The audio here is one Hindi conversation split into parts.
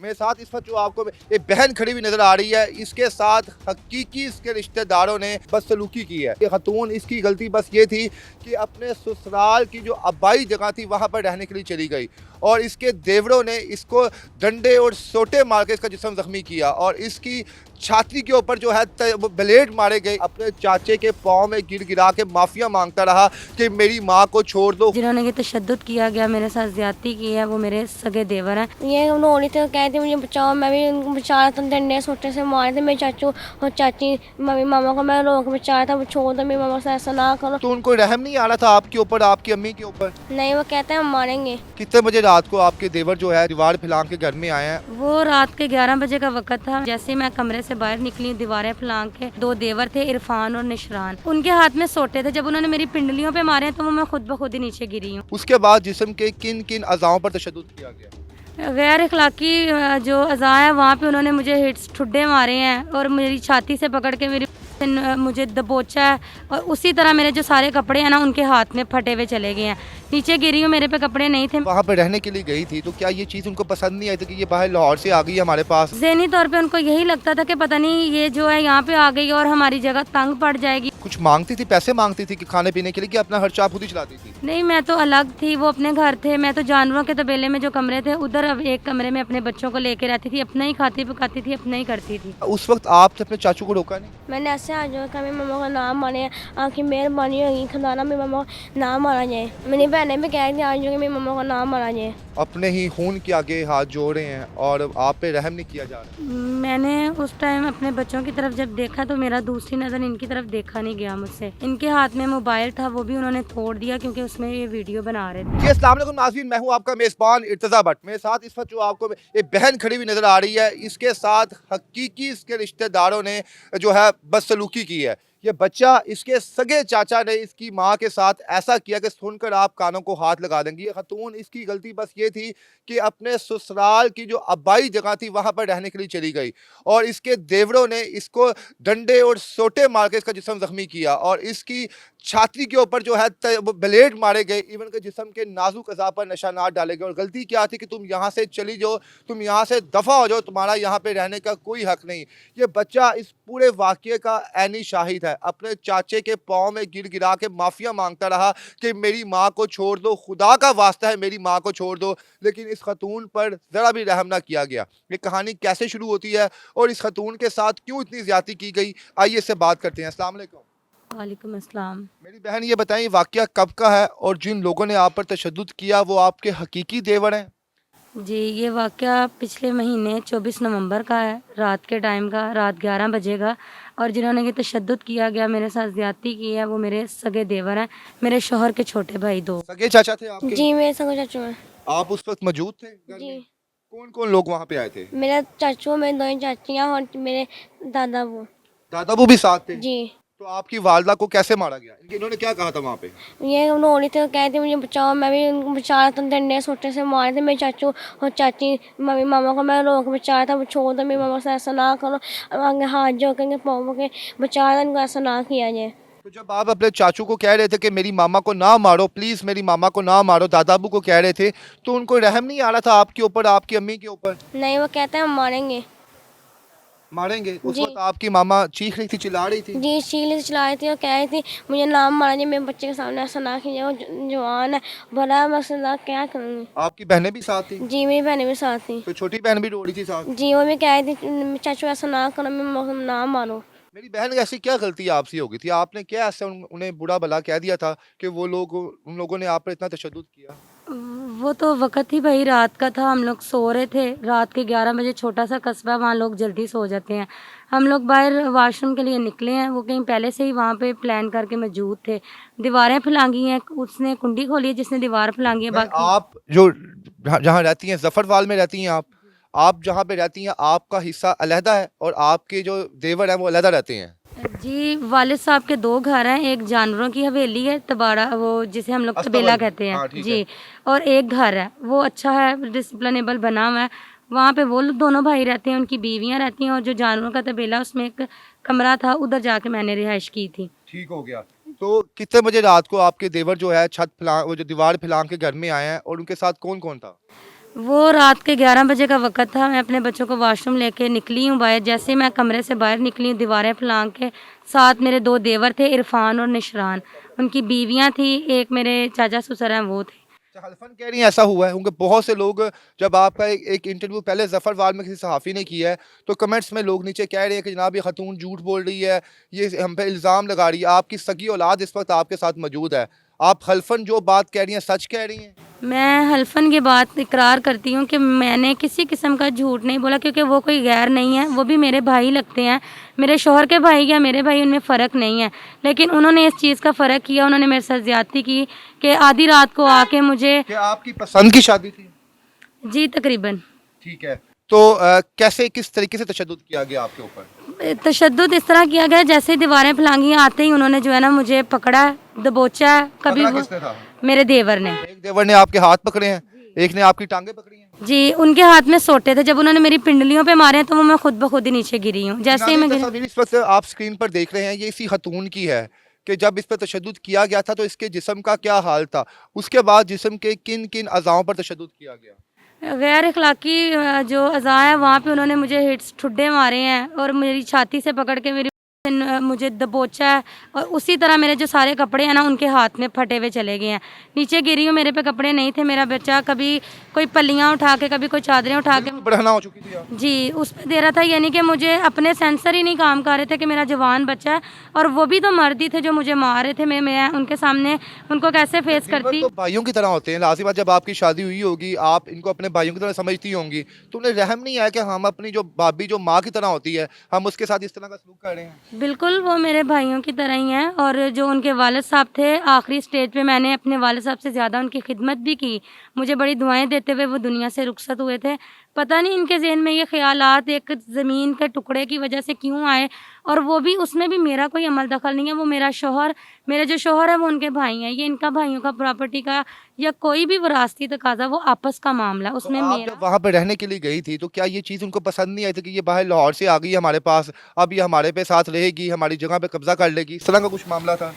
मेरे साथ इस वक्त जो आपको एक बहन खड़ी हुई नजर आ रही है, इसके साथ हकीकी इसके रिश्तेदारों ने बदसलूकी की है। ये खतून, इसकी गलती बस ये थी कि अपने ससुराल की जो आबाई जगह थी वहाँ पर रहने के लिए चली गई और इसके देवरों ने इसको डंडे और सोटे मार के इसका जिस्म जख्मी किया और इसकी छाती के ऊपर जो है ब्लेड मारे गए। अपने चाचे के पाँव में गिर गिरा के माफिया मांगता रहा कि मेरी माँ को छोड़ दो। जिन्होंने ये तशद्दुद किया गया, मेरे साथ ज्यादती की है, वो मेरे सगे देवर हैं। ये उन्होंने तो कहते मुझे बचाओ, मैं भी उनको बचा रहा था, डंडे सोटे से मारे थे मेरे चाचू और चाची। मम्मी मामा को मैं रोक बचा रहा था, वो छोड़ दो मेरी मामा से ऐसा ना करो। तो उनको रहम नहीं आ रहा था आपके ऊपर, आपकी अम्मी के ऊपर? नहीं, वो कहते हैं हम मारेंगे। कितने बजे रात को आपके देवर जो है दीवार फैलांग के घर में आए हैं? वो रात के 11 बजे का वक्त था। जैसे मैं कमरे से बाहर निकली, दीवारें फैलांग के दो देवर थे, इरफान और निशरान, उनके हाथ में सोटे थे। जब उन्होंने मेरी पिंडलियों पे मारे तो मैं खुद ब खुद ही नीचे गिरी हूँ। उसके बाद जिस्म के किन किन अज़ाओं पर तशद्दुद किया गया? गैर अखलाकी जो अज़ा है वहाँ पे उन्होंने मुझे हिट्स ठुड्डे मारे हैं और मेरी छाती से पकड़ के मुझे दबोचा है और उसी तरह मेरे जो सारे कपड़े हैं ना उनके हाथ में फटे हुए चले गए हैं। नीचे गिरी हूँ, मेरे पे कपड़े नहीं थे। वहाँ पे रहने के लिए गई थी तो क्या ये चीज़ उनको पसंद नहीं आई थी कि ये बाहर लाहौर से आ गई है हमारे पास? ज़हनी तौर पे उनको यही लगता था कि पता नहीं ये जो है यहाँ पे आ गई और हमारी जगह तंग पड़ जाएगी। कुछ मांगती थी, पैसे मांगती थी कि खाने पीने के लिए, कि अपना खर्चा खुद ही चलाती थी? नहीं, मैं तो अलग थी, वो अपने घर थे। मैं तो जानवरों के तबेले में जो कमरे थे उधर अब एक कमरे में अपने बच्चों को लेके रहती थी, अपना ही खाती पकाती थी, अपना ही करती थी। उस वक्त आपने अपने चाचू को रोका नहीं? मैंने ऐसे आ जाओ कि मेरी मामा का नाम मारे, आखिर मेहरबानी होगी खुदा मेरी मामा का नाम मारा जाए। मेरी बहनें भी कह रही आज कि मेरी मामा का नाम मारा जाए। अपने ही खून के आगे हाथ जोड़ रहे हैं और आप पे रहम नहीं किया जा रहा। मैंने उस टाइम अपने बच्चों की तरफ जब देखा तो मेरा दूसरी नज़र इनकी तरफ देखा नहीं गया मुझसे। इनके हाथ में मोबाइल था, वो भी उन्होंने तोड़ दिया क्योंकि उसमें ये वीडियो बना रहे थे। जी अस्सलाम वालेकुम नाज़रीन, मैं हूं आपका मेज़बान इर्तज़ा भट्ट। मेरे साथ इस वक्त जो आपको एक बहन खड़ी हुई नज़र आ रही है, इसके साथ हकीकी इसके रिश्तेदारों ने जो है बदसलूकी की है। ये बच्चा, इसके सगे चाचा ने इसकी माँ के साथ ऐसा किया कि सुनकर आप कानों को हाथ लगा देंगे। ये खतून, इसकी गलती बस ये थी कि अपने ससुराल की जो आबाई जगह थी वहाँ पर रहने के लिए चली गई और इसके देवरों ने इसको डंडे और सोटे मार के इसका जिस्म जख्मी किया और इसकी छाती के ऊपर जो है ब्लेड मारे गए। इवन के जिस्म के नाजुक अज़ा पर निशानात डाले गए। और गलती क्या थी कि तुम यहाँ से चली जाओ, तुम यहाँ से दफ़ा हो जाओ, तुम्हारा यहाँ पे रहने का कोई हक नहीं। ये बच्चा इस पूरे वाक़ये का ऐनी शाहिद है। अपने चाचे के पाँव में गिर गिरा के माफिया मांगता रहा कि मेरी माँ को छोड़ दो, खुदा का वास्ता है मेरी माँ को छोड़ दो। लेकिन इस खतून पर ज़रा भी रहम ना किया गया। ये कहानी कैसे शुरू होती है और इस खतून के साथ क्यों इतनी ज़्यादती की गई, आइए इससे बात करते हैं। अस्सलाम वालेकुम। वालेकुम अस्सलाम। मेरी बहन, ये बताएं वाक़या कब का है और जिन लोगों ने आप पर तशद्दुद किया वो आपके हकीकी देवर हैं? जी, ये वाक़या पिछले महीने 24 नवंबर का है, रात के टाइम का, रात 11 बजे का। और जिन्होंने ये तशद्दुद किया गया, मेरे साथ ज़्यादती की है, वो मेरे सगे देवर हैं, मेरे शौहर के छोटे भाई दो। सगे चाचा थे आपके? जी, मेरे संग चाचू हैं। आप उस वक्त मौजूद थे घर जी, में? कौन कौन लोग वहाँ पे आए थे? मेरा चाचू, मेरी दो चाचियाँ और मेरे दादा वो। दादा वो भी साथ थे? जी, तो आपकी वालदा को कैसे मारा गया? इन्होंने क्या कहा था वहाँ पे? ये उन्होंने तो कहते मुझे बचाओ, मैं भी उनको बचा रहा था, डंडे सोटे से मारे थे मेरे चाचू और चाची। मम्मी मामा को मैं रोक बचा रहा था, वो छोड़ दो मेरी मामा से ऐसा ना करो। आगे हाथ जोड़ के पाँव के बचा रहा, इनको ऐसा ना किया जाए। तो जब आप अपने चाचू को कह रहे थे कि मेरी मामा को ना मारो, प्लीज़ मेरी मामा को ना मारो, दादा अबू को कह रहे थे, तो उनको रहम नहीं आ रहा था आपके ऊपर, आपकी अम्मी के ऊपर? नहीं, वो कहते हैं हम मारेंगे। मारेंगे? उस जी। वक्त आपकी मामा चीख रही थी, चिल्ला रही थी? जी, शीले से चला रही थी और कह रही थी मुझे नाम मारा जाए, मेरे बच्चे के सामने ऐसा ना कीजिए, वो जवान है, बड़ा मसला, क्या करूँगी। आपकी बहनें भी साथ थी? जी, मेरी बहनें भी साथ थी। तो छोटी बहन भी रो रही थी साथ? जी, वो भी कह रही थी चाचू ऐसा ना करो, मेरे नाम मारो। मेरी बहन, ऐसी क्या गलती आपसे हो गई थी? आपने क्या ऐसा उन्हें बुरा भला कह दिया था कि वो लोग, उन लोगों ने आप पर इतना तशद्दुद किया? वो तो वक़्त ही भाई रात का था, हम लोग सो रहे थे, रात के 11 बजे, छोटा सा कस्बा, वहाँ लोग जल्दी सो जाते हैं। हम लोग बाहर वॉशरूम के लिए निकले हैं, वो कहीं पहले से ही वहाँ पे प्लान करके मौजूद थे। दीवारें फैलांगी हैं, उसने कुंडी खोली है जिसने दीवार फैलांगी है। बाकी आप जो जहाँ रहती हैं, जफरवाल में रहती हैं आप जहाँ पे रहती हैं, आपका हिस्सा अलहदा है और आपके जो देवर हैं वो अलहदा रहते हैं? जी, वालिद साहब के दो घर हैं, एक जानवरों की हवेली है, तबाड़ा वो जिसे हम लोग तबेला अस्तबल। कहते हाँ, हैं ठीक है। जी, और एक घर है, वो अच्छा है, डिसिप्लिनेबल बना हुआ है। वहाँ पे वो लोग दोनों भाई रहते हैं, उनकी बीवियाँ रहती हैं और जो जानवरों का तबेला उसमें एक कमरा था, उधर जाके मैंने रिहाइश की थी। ठीक हो गया। तो कितने बजे रात को आपके देवर जो है छत फैला, वो जो दीवार फैलांग के घर में आए हैं और उनके साथ कौन कौन था? वो रात के 11 बजे का वक़्त था। मैं अपने बच्चों को वॉशरूम लेके निकली हूँ बाहर। जैसे ही मैं कमरे से बाहर निकली हूँ, दीवारें फाँक के, साथ मेरे 2 देवर थे, इरफ़ान और निशरान। उनकी बीवियाँ थी, एक मेरे चाचा ससुर हैं वो थे। अच्छा, हल्फन कह रही हैं ऐसा हुआ है, उनके बहुत से लोग, जब आपका एक इंटरव्यू पहले ज़फ़रवाल में किसी सहाफ़ी ने किया है, तो कमेंट्स में लोग नीचे कह रहे हैं कि जनाब ये खातून झूठ बोल रही है, ये हम पे इल्ज़ाम लगा रही है। आपकी सगी औलाद इस वक्त आपके साथ मौजूद है, आप हल्फन जो बात कह रही हैं सच कह रही हैं? मैं हल्फन की बात इकरार करती हूँ कि मैंने किसी किस्म का झूठ नहीं बोला, क्योंकि वो कोई गैर नहीं है, वो भी मेरे भाई लगते हैं। मेरे शौहर के भाई या मेरे भाई, उनमें फ़र्क नहीं है। लेकिन उन्होंने इस चीज़ का फ़र्क किया, उन्होंने मेरे साथ ज़्यादती की कि आधी रात को आके मुझे। क्या आपकी पसंद की शादी थी? जी तकरीबन। ठीक है, तो कैसे, किस तरीके से तशद्दुद किया गया आपके ऊपर? तशद्दुद इस तरह किया गया, जैसे ही दीवारें फलांगी आते ही उन्होंने जो है ना मुझे पकड़ा, दबोचा है। कभी पकड़ा वो किसने था? मेरे देवर ने। एक देवर ने आपके हाथ पकड़े हैं, एक ने आपकी टांगे पकड़ी हैं। जी, उनके हाथ में सोटे थे। जब उन्होंने मेरी पिंडलियों पे मारे हैं तो वो मैं खुद ब खुद ही नीचे गिरी हूँ। जैसे ही नाज़रीन, मैं गिरी। तस्वीर इस वक्त आप स्क्रीन पर देख रहे हैं, ये इसी खतून की है कि जब इस पर तशद्दुद किया गया था तो इसके जिस्म का क्या हाल था, उसके बाद जिस्म के किन किन अज़ाओं पर तशद्दुद किया गया? गैर अखलाकी जो अज़ा है वहाँ पे उन्होंने मुझे हिट्स ठुड्डे मारे हैं और मेरी छाती से पकड़ के मुझे दबोचा है। और उसी तरह मेरे जो सारे कपड़े हैं ना उनके हाथ में फटे हुए चले गए हैं। नीचे गिरी हूँ, मेरे पे कपड़े नहीं थे। मेरा बच्चा कभी कोई पल्लियाँ उठा के, कभी कोई चादरें उठा के। बढ़ना हो चुकी थी आप। जी, उस पे दे रहा था, यानी कि मुझे अपने सेंसर ही नहीं काम कर रहे थे कि मेरा जवान बच्चा है और वो भी तो मर्द ही थे जो मुझे मार रहे थे। मैं उनके सामने उनको कैसे फेस दीवर करती। तो भाइयों की तरह होते हैं, लाज़िम बात, जब आपकी शादी हुई होगी आप इनको अपने भाइयों की तरह समझती होंगी, तो उन्हें रहम नहीं आया कि हम अपनी जो भाभी जो माँ की तरह होती है, हम उसके साथ इस तरह का सलूक कर रहे हैं? बिल्कुल, वो मेरे भाइयों की तरह ही हैं। और जो उनके वालिद साहब थे, आखिरी स्टेज पे मैंने अपने वालिद साहब से ज़्यादा उनकी खिदमत भी की। मुझे बड़ी दुआएँ देते हुए वो दुनिया से रुखसत हुए थे। पता नहीं इनके ज़हन में ये ख़यालात एक ज़मीन के टुकड़े की वजह से क्यों आए, और वो भी, उसमें भी मेरा कोई अमल दखल नहीं है। वो मेरा शौहर, मेरे जो शौहर है वो उनके भाई हैं। ये इनका भाइयों का प्रॉपर्टी का या कोई भी विरासती तकाज़ा, वो आपस का मामला, तो उसमें आप मेरा। जब वहाँ पे रहने के लिए गई थी तो क्या ये चीज़ उनको पसंद नहीं आई थी कि ये बाहर लाहौर से आ गई है हमारे पास, अब ये हमारे पे साथ रहेगी, हमारी जगह पे कब्जा कर लेगी, इस तरह का कुछ मामला था?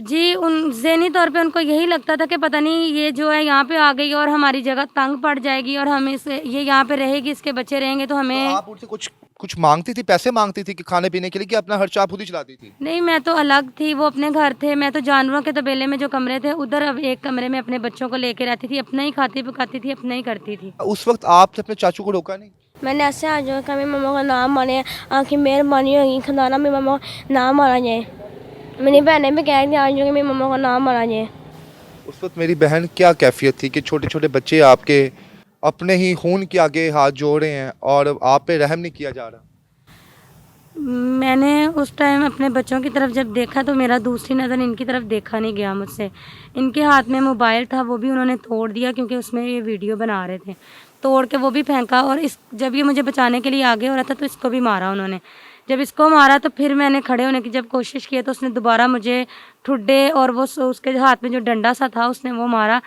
जी, उन ज़हनी तौर पे उनको यही लगता था कि पता नहीं ये जो है यहाँ पे आ गई और हमारी जगह तंग पड़ जाएगी और हम इसे, ये यहाँ पे रहेगी, इसके बच्चे रहेंगे तो तो हमें। आप उनसे कुछ कुछ मांगती थी, पैसे मांगती थी कि खाने पीने के लिए, कि अपना खर्चा आप खुद ही चलाती थी? नहीं, मैं तो अलग थी, वो अपने घर थे। मैं तो जानवरों के तबेले में जो कमरे थे उधर, अब एक कमरे में अपने बच्चों को लेके रहती थी। अपना ही खाती पकाती थी, अपना ही करती थी। उस वक्त आपने अपने चाचू को रोका नहीं? मैंने ऐसे आ जाओ कि मेरी मम्मा का नाम मारे, आखिर मेहरबानी होगी खुदा मेरी मम्मा का नाम मारा जाए। मेरी बहनें भी कह रही थी आज जो कि मेरी मम्मा का नाम मारा जाए। उस वक्त मेरी बहन क्या कैफियत थी कि छोटे छोटे बच्चे आपके अपने ही खून के आगे हाथ जोड़ रहे हैं और आप पे रहम नहीं किया जा रहा? मैंने उस टाइम अपने बच्चों की तरफ जब देखा तो मेरा दूसरी नज़र इनकी तरफ देखा नहीं गया मुझसे। इनके हाथ में मोबाइल था, वो भी उन्होंने तोड़ दिया क्योंकि उसमें ये वीडियो बना रहे थे। तोड़ के वो भी फेंका, और जब ये मुझे बचाने के लिए आगे हो रहा था तो इसको भी मारा उन्होंने। जब इसको मारा तो फिर मैंने खड़े होने की जब कोशिश की तो उसने दोबारा मुझे ठुड्डे और वो उसके हाथ में जो डंडा सा था उसने वो मारा।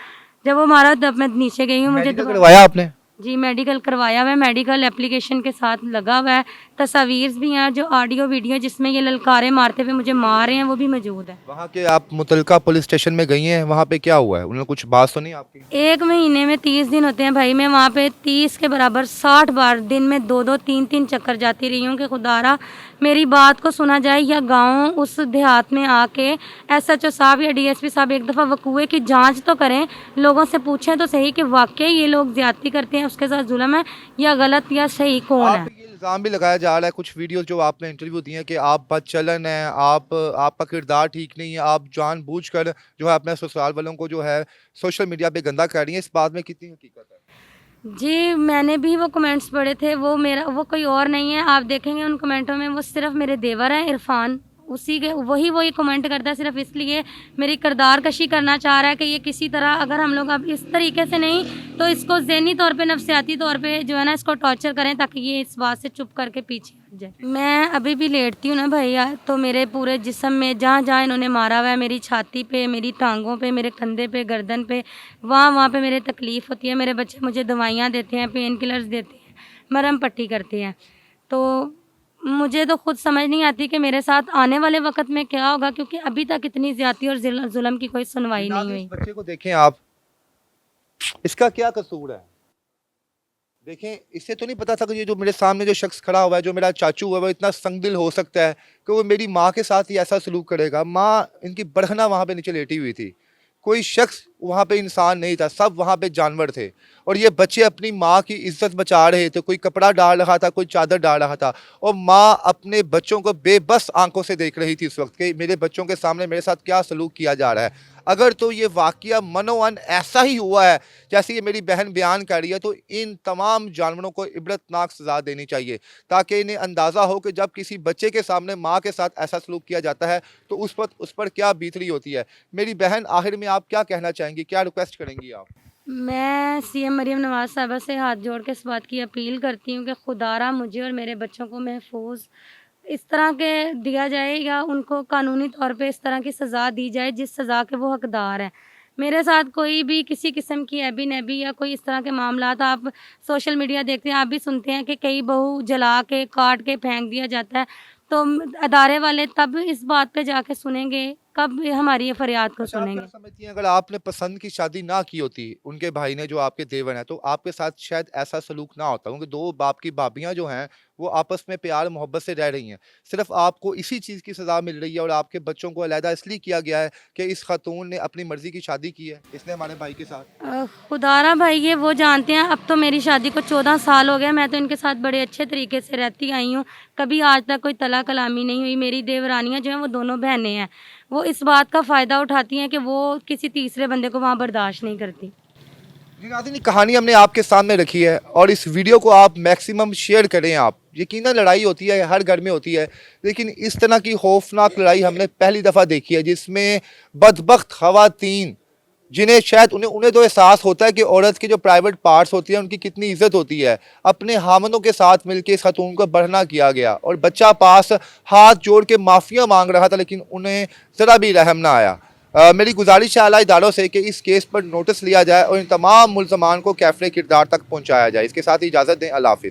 जब वो मारा तब मैं नीचे गई हूँ। मुझे मेडिकल दोबारा। करवाया आपने? जी, मेडिकल करवाया हुआ है, मेडिकल एप्लीकेशन के साथ लगा हुआ है। तस्वीर भी हैं, जो ऑडियो वीडियो जिसमें ये ललकारे मारते हुए मुझे मार रहे हैं वो भी मौजूद है। वहाँ के आप मुतलका पुलिस स्टेशन में गई हैं, वहाँ पे क्या हुआ है? उन्होंने कुछ बात तो नहीं आपकी? 1 महीने में 30 दिन होते हैं भाई। मैं वहाँ पे 30 के बराबर 60 बार दिन में 2-2 3-3 चक्कर जाती रही हूँ कि खुदारा मेरी बात को सुना जाए, या गाँव उस देहात में आके एसएचओ साहब या डीएसपी साहब एक दफ़ा वकूए की जांच तो करें, लोगों से पूछें तो सही कि वाकई ये लोग ज्यादती करते हैं, उसके साथ जुल्म है या गलत या सही कौन आप है। पे ये इल्ज़ाम भी लगाया जा रहा है, कुछ वीडियो जो आपने इंटरव्यू दिए हैं, कि आप बदचलन हैं, आपका किरदार ठीक नहीं है, आप जानबूझकर जो है अपने ससुराल वालों को जो है सोशल मीडिया पे गंदा कर रही हैं, इस बात में कितनी हकीकत है? जी, मैंने भी वो कमेंट्स पढ़े थे। वो कोई और नहीं है, आप देखेंगे उन कमेंटों में वो सिर्फ मेरे देवर हैं इरफान, उसी के वही कमेंट करता है, सिर्फ इसलिए मेरी किरदार कशी करना चाह रहा है कि ये किसी तरह, अगर हम लोग अब इस तरीके से नहीं तो इसको ज़हनी तौर पे, नफसियाती तौर पे जो है ना इसको टॉर्चर करें ताकि ये इस बात से चुप करके पीछे हट जाए। मैं अभी भी लेटती हूँ ना भैया, तो मेरे पूरे जिस्म में जहाँ जहाँ इन्होंने मारा हुआ है, मेरी छाती पे, मेरी टांगों पे, मेरे कंधे पे, गर्दन पे, वहाँ पे मेरे तकलीफ़ होती है। मेरे बच्चे मुझे दवाइयाँ देते हैं, पेन किलर्स देते हैं, मरहम पट्टी करते हैं। तो मुझे तो खुद समझ नहीं आती कि मेरे साथ आने वाले वक़्त में क्या होगा, क्योंकि अभी तक इतनी ज़्यादती और जुल्म की कोई सुनवाई नहीं जनाब, हुई। इस बच्चे को देखें आप, इसका क्या कसूर है? देखें, इससे तो नहीं पता था कि ये जो मेरे सामने जो शख्स खड़ा हुआ है, जो मेरा चाचू है, वो इतना संगदिल हो सकता है कि वो मेरी माँ के साथ ही ऐसा सलूक करेगा। माँ इनकी बरहना वहाँ पे नीचे लेटी हुई थी, कोई शख्स वहाँ पे इंसान नहीं था, सब वहाँ पे जानवर थे। और ये बच्चे अपनी माँ की इज्जत बचा रहे थे, कोई कपड़ा डाल रहा था, कोई चादर डाल रहा था, और माँ अपने बच्चों को बेबस आंखों से देख रही थी इस वक्त कि मेरे बच्चों के सामने मेरे साथ क्या सलूक किया जा रहा है। अगर तो ये वाकया मनोवन ऐसा ही हुआ है जैसे ये मेरी बहन बयान कर रही है, तो इन तमाम जानवरों को इबरतनाक सज़ा देनी चाहिए, ताकि इन्हें अंदाज़ा हो कि जब किसी बच्चे के सामने माँ के साथ ऐसा सलूक किया जाता है तो उस पर क्या बीत रही होती है। मेरी बहन, आखिर में आप क्या कहना चाहेंगी, क्या रिक्वेस्ट करेंगी आप? मैं सीएम मरियम नवाज साहबा से हाथ जोड़ के इस बात की अपील करती हूँ कि खुदारा मुझे और मेरे बच्चों को महफूज इस तरह के दिया जाए, या उनको कानूनी तौर पे इस तरह की सज़ा दी जाए जिस सज़ा के वो हकदार हैं। मेरे साथ कोई भी किसी किस्म की ऐबी नैबी या कोई इस तरह के मामलात आप सोशल मीडिया देखते हैं, आप भी सुनते हैं कि कई बहू जला के काट के फेंक दिया जाता है। तो अदारे वाले तब इस बात पे जाके सुनेंगे, कब हमारी ये फरियाद को अच्छा, आप सुनेंगे। क्या समझती हैं, अगर आपने पसंद की शादी ना की होती उनके भाई ने, जो आपके देवर हैं, तो आपके साथ शायद ऐसा सलूक ना होता, क्योंकि दो बाप की भाभियां जो हैं वो आपस में प्यार मोहब्बत से रह रही हैं। सिर्फ आपको इसी चीज़ की सज़ा मिल रही है और आपके बच्चों को अलहदा इसलिए किया गया है कि इस खातून ने अपनी मर्ज़ी की शादी की है, इसने हमारे भाई के साथ। खुदारा भाई ये वो जानते हैं। अब तो मेरी शादी को 14 साल हो गए, मैं तो इनके साथ बड़े अच्छे तरीके से रहती आई हूँ, कभी आज तक कोई तला कलामी नहीं हुई। मेरी देवरानियाँ जो हैं वो दोनों बहनें हैं, वो इस बात का फ़ायदा उठाती हैं कि वो किसी तीसरे बंदे को वहाँ बर्दाश्त नहीं करती। जी नाज़रीन, कहानी हमने आपके सामने रखी है और इस वीडियो को आप मैक्सिमम शेयर करें। आप यकीनन लड़ाई होती है, हर घर में होती है, लेकिन इस तरह की खौफनाक लड़ाई हमने पहली दफ़ा देखी है, जिसमें बदबख्त ख़वातीन, जिन्हें शायद उन्हें तो एहसास होता है कि औरत के जो प्राइवेट पार्ट्स होती हैं उनकी कितनी इज्जत होती है, अपने हामनों के साथ मिलकर इस खातून को बरहना किया गया और बच्चा पास हाथ जोड़ के माफ़िया मांग रहा था, लेकिन उन्हें ज़रा भी रहम ना आया। मेरी गुजारिश है आला इदारों से कि इस केस पर नोटिस लिया जाए और इन तमाम मुल्ज़मान को कैफ़रे किरदार तक पहुँचाया जाए। इसके साथ ही इजाज़त दें, अल्लाह हाफ़िज़।